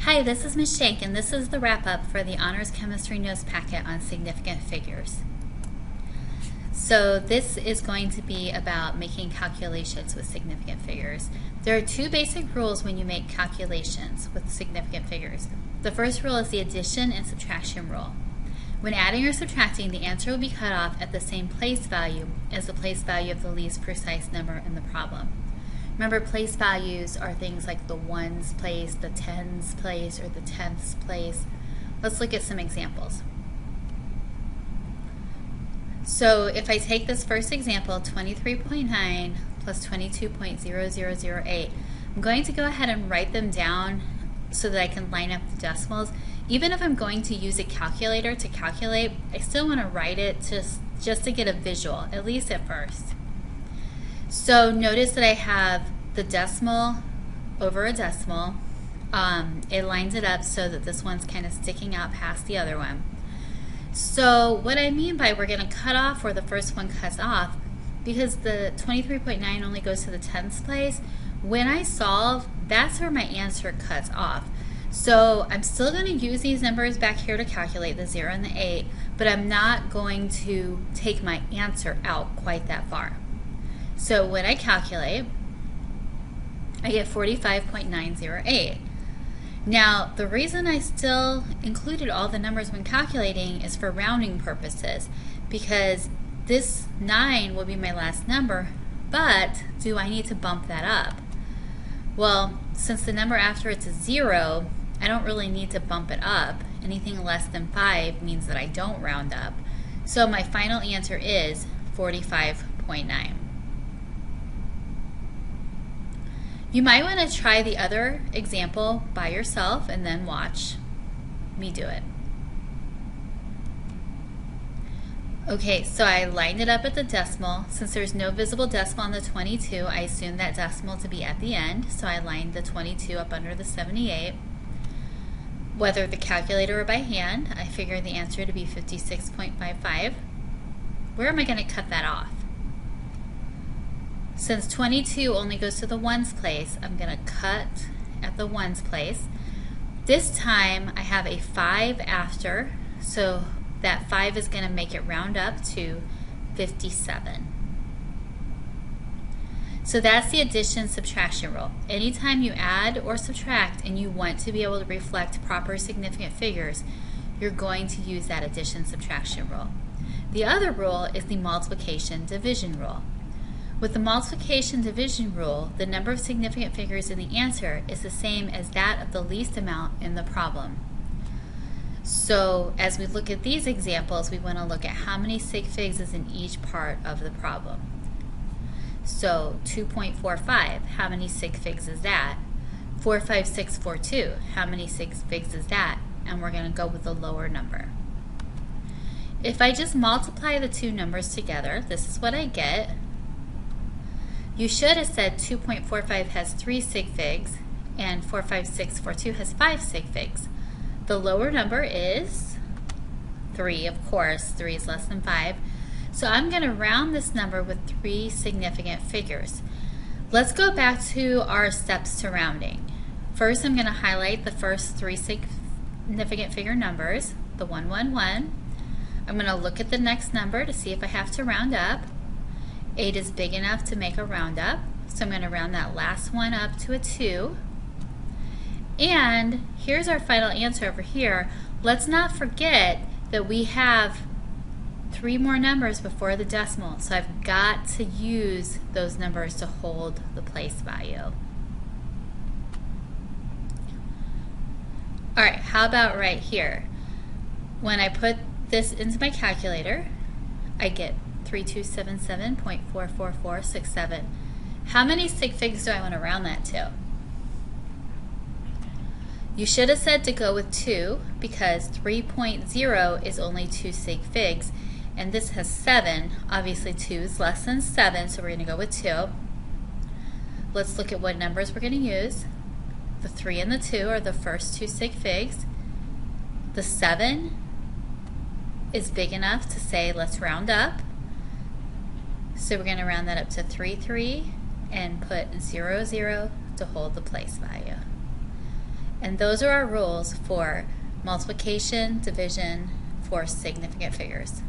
Hi, this is Ms. Schenck, and this is the wrap-up for the Honors Chemistry Notes packet on significant figures. So this is going to be about making calculations with significant figures. There are two basic rules when you make calculations with significant figures. The first rule is the addition and subtraction rule. When adding or subtracting, the answer will be cut off at the same place value as the place value of the least precise number in the problem. Remember, place values are things like the ones place, the tens place, or the tenths place. Let's look at some examples. So if I take this first example, 23.9 plus 22.0008, I'm going to go ahead and write them down so that I can line up the decimals. Even if I'm going to use a calculator to calculate, I still want to write it just to get a visual, at least at first. So notice that I have the decimal over a decimal. It lines it up so that this one's kind of sticking out past the other one. So what I mean by we're going to cut off where the first one cuts off, because the 23.9 only goes to the tenths place, when I solve, that's where my answer cuts off. So I'm still going to use these numbers back here to calculate the 0 and the 8, but I'm not going to take my answer out quite that far. So when I calculate, I get 45.908. Now, the reason I still included all the numbers when calculating is for rounding purposes, because this 9 will be my last number, but do I need to bump that up? Well, since the number after it's a 0, I don't really need to bump it up. Anything less than 5 means that I don't round up. So my final answer is 45.9. You might want to try the other example by yourself and then watch me do it. Okay, so I lined it up at the decimal. Since there's no visible decimal on the 22, I assumed that decimal to be at the end, so I lined the 22 up under the 78. Whether the calculator or by hand, I figured the answer to be 56.55. Where am I going to cut that off? Since 22 only goes to the ones place, I'm going to cut at the ones place. This time I have a 5 after, so that 5 is going to make it round up to 57. So that's the addition subtraction rule. Anytime you add or subtract and you want to be able to reflect proper significant figures, you're going to use that addition subtraction rule. The other rule is the multiplication division rule. With the multiplication division rule, the number of significant figures in the answer is the same as that of the least amount in the problem. So as we look at these examples, we want to look at how many sig figs is in each part of the problem. So 2.45, how many sig figs is that? 45642, how many sig figs is that? And we're going to go with the lower number. If I just multiply the two numbers together, this is what I get. You should have said 2.45 has 3 sig figs and 45642 has 5 sig figs. The lower number is 3, of course. 3 is less than 5. So I'm going to round this number with 3 significant figures. Let's go back to our steps to rounding. First, I'm going to highlight the first 3 significant figure numbers, the 111. I'm going to look at the next number to see if I have to round up. 8 is big enough to make a round up, so I'm going to round that last one up to a 2. And here's our final answer over here. Let's not forget that we have 3 more numbers before the decimal, so I've got to use those numbers to hold the place value. Alright, how about right here? When I put this into my calculator, I get 3277.44467. How many sig figs do I want to round that to? You should have said to go with 2 because 3.0 is only 2 sig figs, and this has 7. Obviously 2 is less than 7, so we're going to go with 2. Let's look at what numbers we're going to use. The 3 and the 2 are the first 2 sig figs. The 7 is big enough to say let's round up. So we're going to round that up to 33 and put 00 to hold the place value. And those are our rules for multiplication, division, for significant figures.